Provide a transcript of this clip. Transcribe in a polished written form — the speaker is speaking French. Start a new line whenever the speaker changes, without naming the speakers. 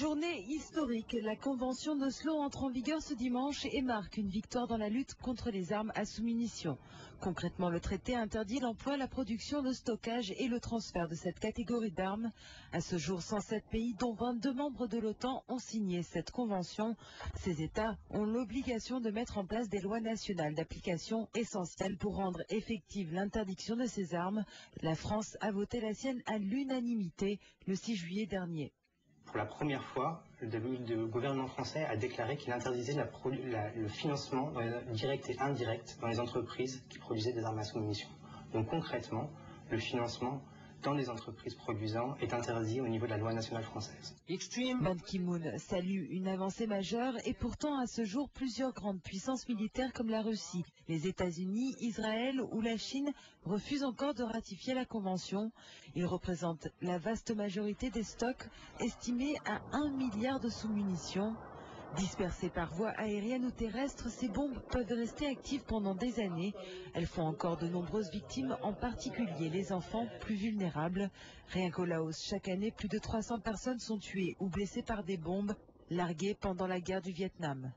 Journée historique. La Convention d'Oslo entre en vigueur ce dimanche et marque une victoire dans la lutte contre les armes à sous-munitions. Concrètement, le traité interdit l'emploi, la production, le stockage et le transfert de cette catégorie d'armes. À ce jour, 107 pays, dont 22 membres de l'OTAN, ont signé cette convention. Ces États ont l'obligation de mettre en place des lois nationales d'application essentielles pour rendre effective l'interdiction de ces armes. La France a voté la sienne à l'unanimité le 6 juillet dernier.
Pour la première fois, le gouvernement français a déclaré qu'il interdisait le financement direct et indirect dans les entreprises qui produisaient des armes à sous-munitions. Donc concrètement, le financement dans les entreprises produisant est interdit au niveau de la loi nationale française.
Ban Ki-moon salue une avancée majeure et pourtant à ce jour plusieurs grandes puissances militaires comme la Russie, les États-Unis, Israël ou la Chine refusent encore de ratifier la convention. Ils représentent la vaste majorité des stocks estimés à 1 milliard de sous-munitions. Dispersées par voie aérienne ou terrestre, ces bombes peuvent rester actives pendant des années. Elles font encore de nombreuses victimes, en particulier les enfants plus vulnérables. Rien qu'au Laos, chaque année, plus de 300 personnes sont tuées ou blessées par des bombes larguées pendant la guerre du Vietnam.